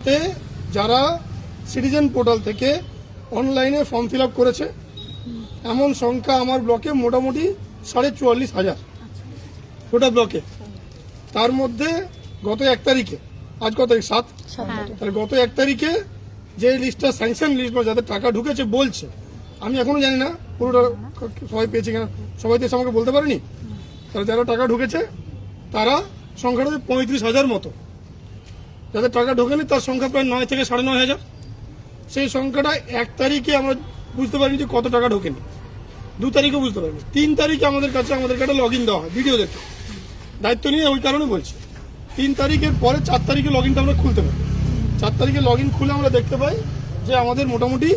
মুহূর্তে যারা citizen portal থেকে অনলাইনে ফর্ম ফিল আপ করেছে এমন সংখ্যা আমার ব্লকে মোটামুটি 44,500 গোটা ব্লকে। তার মধ্যে গত 1 তারিখে, আজ কত তারিখ 7, তাহলে গত 1 তারিখে যে লিস্টটা স্যাংশন লিস্ট বা যাদের টাকা ঢুকেছে বলছে, আমি এখনো জানি না পুরোটা সবাই পেয়েছে কিনা, সবাই তো এসে আমাকে বলতে পারেনি। তাহলে যারা টাকা ঢুকেছে তারা সংখ্যাটা 35,000 মতো, যাদের টাকা ঢোকেনি তার সংখ্যা প্রায় 9 থেকে 9,500। সেই সংখ্যাটা 1 তারিখে আমরা বুঝতে পারিনি যে কত টাকা ঢোকেনি, 2 তারিখে বুঝতে পারিনি, 3 তারিখে আমাদেরকে একটা লগ ইন দেওয়া হয় ভিডিও দেখে, দায়িত্ব নিয়ে ওই কারণে বলছি। 3 তারিখের পরে 4 তারিখে লগ ইনটা আমরা খুলতে পারি। 4 তারিখে লগ ইন খুলে আমরা দেখতে পাই যে আমাদের মোটামুটি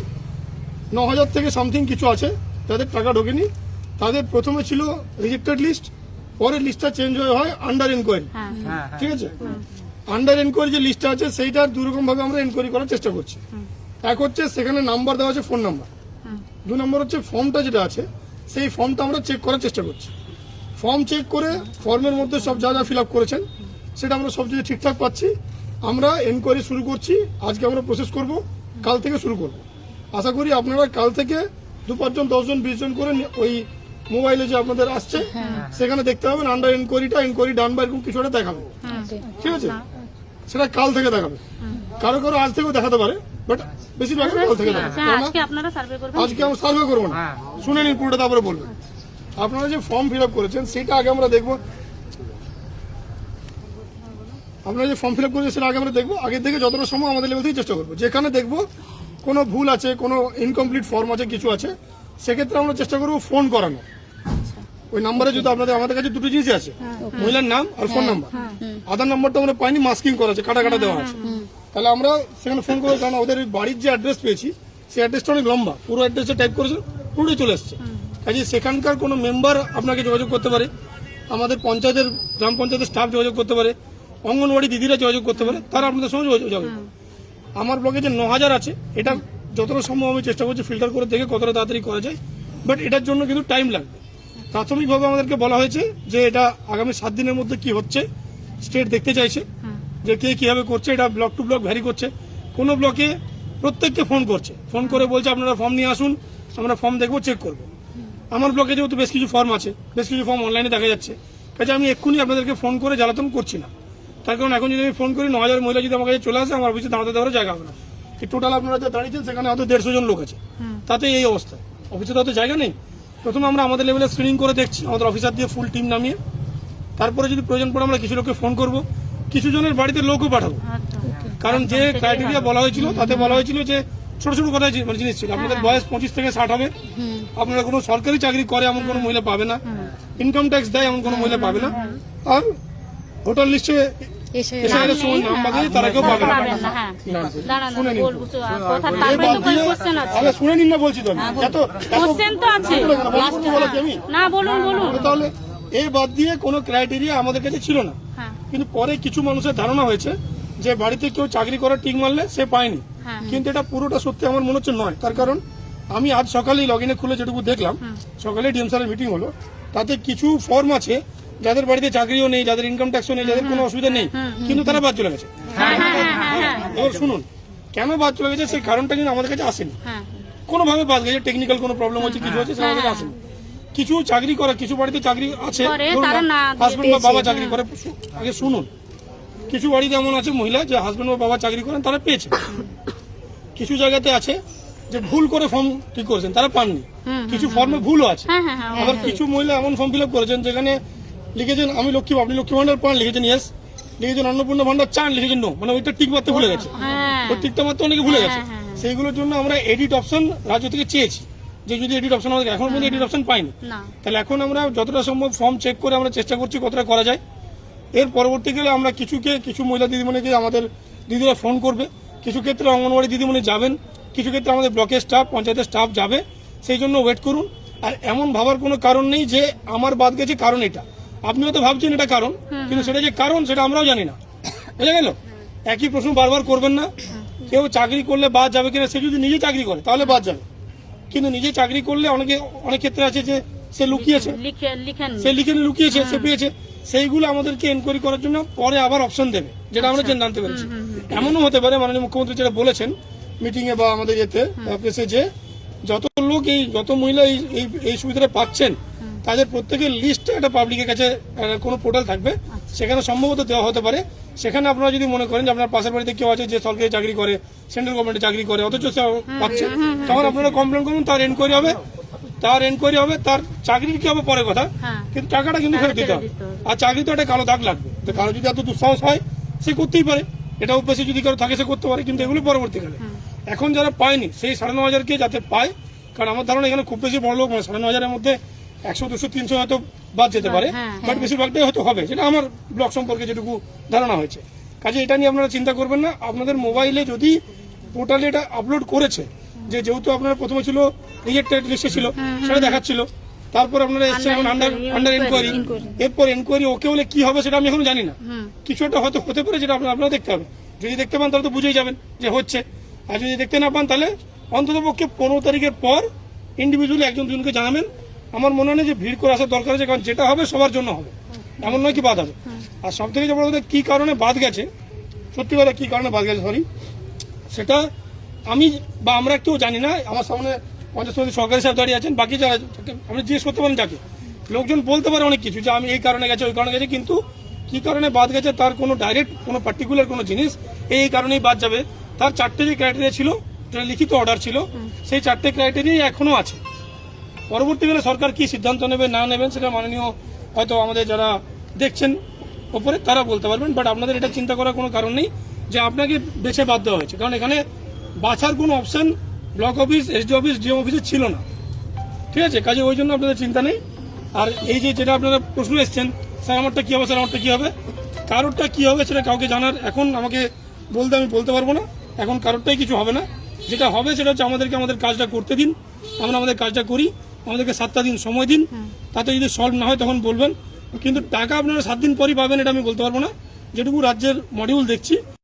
9,000 থেকে সামথিং কিছু আছে যাদের টাকা ঢোকেনি। তাদের প্রথমে ছিল রিজেক্টেড লিস্ট, পরে লিস্টটা চেঞ্জ হয়ে হয় আন্ডার এনকোয়ারি। ঠিক আছে, আন্ডার এনকোয়ারি যে লিস্টটা আছে সেইটা 2 রকম ভাবে আমরা এনকোয়ারি করার চেষ্টা করছি। এক হচ্ছে সেখানে নাম্বার দেওয়া আছে, ফোন নাম্বার। 2 নম্বর হচ্ছে ফর্মটা যেটা আছে সেই ফর্মটা আমরা চেক করার চেষ্টা করছি। ফর্ম চেক করে ফর্মের মধ্যে সব যা যা ফিল আপ করেছেন সেটা আমরা সব যদি ঠিকঠাক পাচ্ছি আমরা এনকোয়ারি শুরু করছি। আজকে আমরা প্রসেস করব, কাল থেকে শুরু করব। আশা করি আপনারা কাল থেকে 2-5 জন 10 জন 20 জন করে ওই মোবাইলে যে আপনাদের আসছে সেখানে দেখতে পাবেন আন্ডার এনকোয়ারি ডান বা এরকম কিছু একটা দেখাবে। ঠিক আছে, সেটা কাল থেকে দেখাবে, কারো আজ থেকেও দেখাতে পারে, বাট বেশিরভাগ কাল থেকে দেখাবে। আজকে আমরা সার্ভে করবো না, শুনে নিন পুরোটা তারপরে বলবেন। আপনারা যে ফর্ম ফিল আপ করেছেন সেটা আগে আমরা দেখবো, আপনারা যে ফর্ম ফিল আপ করেছেন সেটা আগে আমরা দেখবো। আগে থেকে যতটা সময় আমাদের লেভেল থেকে চেষ্টা করবো, যেখানে দেখবো কোনো ভুল আছে, কোনো ইনকমপ্লিট ফর্ম আছে, কিছু আছে, সেক্ষেত্রে আমরা চেষ্টা করবো ফোন করানো। ওই নাম্বারে যদি আমাদের কাছে 2টো জিনিসই আছে, মহিলার নাম আর ফোন নাম্বার। আধার নাম্বারটা আমরা পাইনি, মাস্কিং করা আছে, কাটা দেওয়া আছে। তাহলে আমরা সেখানে ফোন করবো, কারণ ওদের বাড়ির যে অ্যাড্রেস পেয়েছি সেই অ্যাড্রেসটা অনেক লম্বা, পুরো অ্যাড্রেসটা টাইপ করেছে, পুরোটাই চলে আসছে। কাজে সেখানকার কোনো মেম্বার আপনাকে যোগাযোগ করতে পারে, আমাদের পঞ্চায়েতের গ্রাম পঞ্চায়েতের স্টাফ যোগাযোগ করতে পারে, অঙ্গনওয়াড়ি দিদিরা যোগাযোগ করতে পারে, তারা আপনাদের সঙ্গে যোগাযোগ। আমার ব্লকে যে 9,000 আছে এটা যতটা সম্ভব আমি চেষ্টা করছি ফিল্টার করে দেখে কতটা তাড়াতাড়ি করা যায়, বাট এটার জন্য কিন্তু টাইম লাগবে। প্রাথমিকভাবে আমাদেরকে বলা হয়েছে যে এটা আগামী 7 দিনের মধ্যে কি হচ্ছে স্টেট দেখতে চাইছে, যে কে কিভাবে করছে। এটা ব্লক টু ব্লক ভ্যারি করছে। কোনো ব্লকে প্রত্যেককে ফোন করে বলছে আপনারা ফর্ম নিয়ে আসুন, আমরা ফর্ম দেখবো, চেক করবো। আমার ব্লকে যেহেতু বেশ কিছু ফর্ম আছে, বেশ কিছু ফর্ম অনলাইনে দেখা যাচ্ছে, কাজে আমি এক্ষুনি আপনাদেরকে ফোন করে জ্বালাতন করছি না। তার কারণ এখন যদি আমি ফোন করি 9,000 মহিলা যদি আমার কাছে চলে আসে, আমার অফিসে দাঁড়াতে দেওয়ার জায়গা হবে না। টোটাল আপনারা যা দাঁড়িয়েছেন সেখানে হয়তো 150 জন লোক আছে, তাতে এই অবস্থা, অফিসে তো জায়গা নেই। প্রথমে আমরা আমাদের লেভেলে স্ক্রিনিং করে দেখছি, আমাদের অফিসার দিয়ে ফুল টিম নামিয়ে, তারপরে যদি প্রয়োজন পড়ে আমরা কিছু লোককে ফোন করব, কিছু জনের বাড়িতে লোকও পাঠাবো। কারণ যে ক্রাইটেরিয়া বলা হয়েছিল তাতে বলা হয়েছিল যে ছোট ছোট কথা জিনিস ছিল, আপনাদের বয়স 25 থেকে 60 হবে, আপনারা কোনো সরকারি চাকরি করে এমন কোনো মহিলা পাবে না, ইনকাম ট্যাক্স দেয় এমন কোনো মহিলা পাবে না, আর ভোটার লিস্টে শুনে নিন না বলছি তো। তাহলে এই বাদ দিয়ে কোনো ক্রাইটেরিয়া আমাদের কাছে ছিল না, কিন্তু পরে কিছু মানুষের ধারণা হয়েছে যে বাড়িতে কেউ চাকরি করার টিক মারলে সে পায়নি, কিন্তু এটা পুরোটা সত্যি আমার মনে হচ্ছে নয়। তার কারণ আমি আজ সকালেই লগ ইনে খুলে যেটুকু দেখলাম, সকালে ডিএম স্যারের মিটিং হলো, তাতে কিছু ফর্ম আছে যাদের বাড়িতে চাকরিও নেই, যাদের ইনকাম ট্যাক্সও নেই, যাদের কোনো অসুবিধা নেই, কিন্তু তারা বাদ চলে গেছে। এবার শুনুন কেন বাদ চলে গেছে, সেই কারণটা কিন্তু আমাদের কাছে আসেনি, কোনোভাবে বাদ গেছে, টেকনিক্যাল কোনো প্রবলেম হচ্ছে, কিছু হচ্ছে, সেটা আমাদের কাছে আসেনি। কিছু চাকরি করা, কিছু বাড়িতে চাকরি আছে, হাজবেন্ড বা বাবা চাকরি করে, আগে শুনুন, কিছু বাড়িতে এমন আছে মহিলা যে হাজবেন্ড বা বাবা চাকরি করেন, তারা পেয়েছে। কিছু জায়গাতে আছে যে ভুল করে ফর্ম ঠিক করেছেন, তারা পাননি, কিছু ফর্মে ভুলও আছে। আবার কিছু মহিলা এমন ফর্ম ফিল আপ করেছেন যেখানে লিখেছেন আমি লক্ষ্মী, আপনি লক্ষ্মী ভান্ডার পান, লিখেছেন ইয়েস, লিখেছেন অন্নপূর্ণা ভান্ডার চান, লিখেছেন নো, মানে ওইটা টিক মারতে ভুলে গেছে, ওই টিকটা মারতে অনেকে ভুলে গেছে। সেইগুলোর জন্য আমরা এডিট অপশন রাজ্য থেকে চেয়েছি, যে যদি এডিট অপশন আমাদের এখন পর্যন্ত এডিট অপশন পাইনি, তাহলে এখন আমরা যতটা সম্ভব ফর্ম চেক করে আমরা চেষ্টা করছি কতটা করা যায়। এর পরবর্তীকালে আমরা কিছু মহিলা দিদিমণিকে আমাদের দিদিরা ফোন করবে, কিছু ক্ষেত্রে অঙ্গনওয়াড়ি দিদিমণি যাবেন, কিছু ক্ষেত্রে আমাদের ব্লকের স্টাফ, পঞ্চায়েতের স্টাফ যাবে, সেই জন্য ওয়েট করুন। আর এমন ভাবার কোনো কারণ নেই যে আমার বাদ গেছে কারণ এটা, আপনি হয়তো ভাবছেন এটা কারণ, কিন্তু সেটা যে কারণ সেটা আমরাও জানি না, বুঝা গেল। একই প্রশ্ন বারবার করবেন না, কেউ চাকরি করলে বাদ যাবে কিনা, সে যদি নিজে চাকরি করে তাহলে বাদ যাবে, কিন্তু নিজে চাকরি করলে অনেক ক্ষেত্রে আছে যে সে লুকিয়েছে, সে লিখে লুকিয়েছে, সে পেয়েছে, সেইগুলো আমাদেরকে এনকোয়ারি করার জন্য পরে আবার অপশন দেবে, যেটা আমরা জানতে পেরেছি। এমনও হতে পারে মাননীয় মুখ্যমন্ত্রী যেটা বলেছেন মিটিংয়ে বা আমাদের ইয়েতে প্রেসে, যে যত মহিলা এই সুবিধাটা পাচ্ছেন তাদের প্রত্যেকের লিস্টে একটা পাবলিকের কাছে কোনো পোর্টাল থাকবে, সেখানে সম্ভবত দেওয়া হতে পারে। সেখানে আপনারা যদি মনে করেন যে আপনার পাশের বাড়িতে কেউ আছে যে সরকারি চাকরি করে, সেন্ট্রাল গভর্নমেন্টে চাকরি করে, অথচ সে পাচ্ছে, তখন আপনারা কমপ্লেন করুন, তার এনকোয়ারি হবে, তার চাকরির কি হবে পরে কথা, কিন্তু টাকাটা কিন্তু ফেরত দিতে হবে। আর চাকরি তো একটা কালো দাগ লাগবে, তো কারো যদি এত দুঃসাহস হয় সে করতেই পারে, এটা অভ্যাসে যদি কারো থাকে সে করতে পারে, কিন্তু এগুলো পরবর্তীকালে। এখন যারা পায়নি সেই 9,500 যাতে পায়, কারণ আমার ধারণা এখানে খুব বেশি বড় লোক মানে 9,500-এর মধ্যে 100, 200, 300 হয়তো বাদ যেতে পারে, বাট বেশিরভাগটাই হয়তো হবে, যেটা আমার ব্লক সম্পর্কে যেটুকু ধারণা হয়েছে। কাজে এটা নিয়ে আপনারা চিন্তা করবেন না। আপনাদের মোবাইলে যদি পোর্টালে এটা আপলোড করেছে, যেহেতু আপনারা প্রথমে ছিল রিজেক্টেড লিস্টে ছিল, সেটা দেখাচ্ছিল, তারপর আপনারা এসছেন এখন আন্ডার এনকোয়ারি, এরপর এনকোয়ারি ওকে হলে কি হবে সেটা আমি এখন জানি না, কিছু একটা হয়তো হতে পারে, যেটা আপনারা দেখতে হবে। যদি দেখতে পান তাহলে তো বুঝেই যাবেন যে হচ্ছে, আর যদি দেখতে না পান তাহলে অন্তত পক্ষে 15 তারিখের পর ইন্ডিভিজুয়ালি একজন দুজনকে জানাবেন। আমার মনে হয় না যে ভিড় করে আসার দরকার আছে, কারণ যেটা হবে সবার জন্য হবে, এমন নয় কি বাদ হবে। আর সব থেকে যে বড় কথা, কি কারণে বাদ গেছে, সত্যি কথা কি কারণে বাদ গেছে সেটা আমি বা আমরা কেউ জানি না। আমার সামনে 50 সরকারি সাহেব দাঁড়িয়ে আছেন, বাকি যারা আপনি জিজ্ঞেস করতে পারেন যাকে, লোকজন বলতে পারে অনেক কিছু, যে আমি এই কারণে গেছে ওই কারণে গেছে, কিন্তু কি কারণে বাদ গেছে তার কোনো ডাইরেক্ট কোনো পার্টিকুলার কোনো জিনিস এই কারণেই বাদ যাবে, তার 4টে যে ক্রাইটেরিয়া ছিল, যেটা লিখিত অর্ডার ছিল, সেই 4টে ক্রাইটেরিয়াই এখনো আছে। পরবর্তীকালে সরকার কি সিদ্ধান্ত নেবে না নেবেন সেটা মাননীয় হয়তো আমাদের যারা দেখছেন ওপরে তারা বলতে পারবেন, বাট আপনাদের এটা চিন্তা করার কোনো কারণ নেই যে আপনাকে বেছে বাদ দেওয়া হয়েছে, কারণ এখানে বাছার কোনো option block office, SD office, DM অফিসে ছিল না, ঠিক আছে। কাজে ওই জন্য আপনাদের চিন্তা নেই। আর এই যেটা আপনারা প্রশ্ন এসছেন, স্যার আমারটা কী হবে, স্যার আমারটা কী হবে, কারোরটা কী হবে সেটা কাউকে জানার এখন আমাকে আমি বলতে পারবো না। এখন কারোরটাই কিছু হবে না, যেটা হবে সেটা হচ্ছে আমাদেরকে আমাদের কাজটা করতে দিন, আমরা আমাদের কাজটা করি, আমাদেরকে 7টা দিন সময় দিন, তাতে যদি সলভ না হয় তখন বলবেন, কিন্তু টাকা আপনারা 7 দিন পরই পাবেন এটা আমি বলতে পারবো না। যেটুকু রাজ্যের মডিউল দেখছি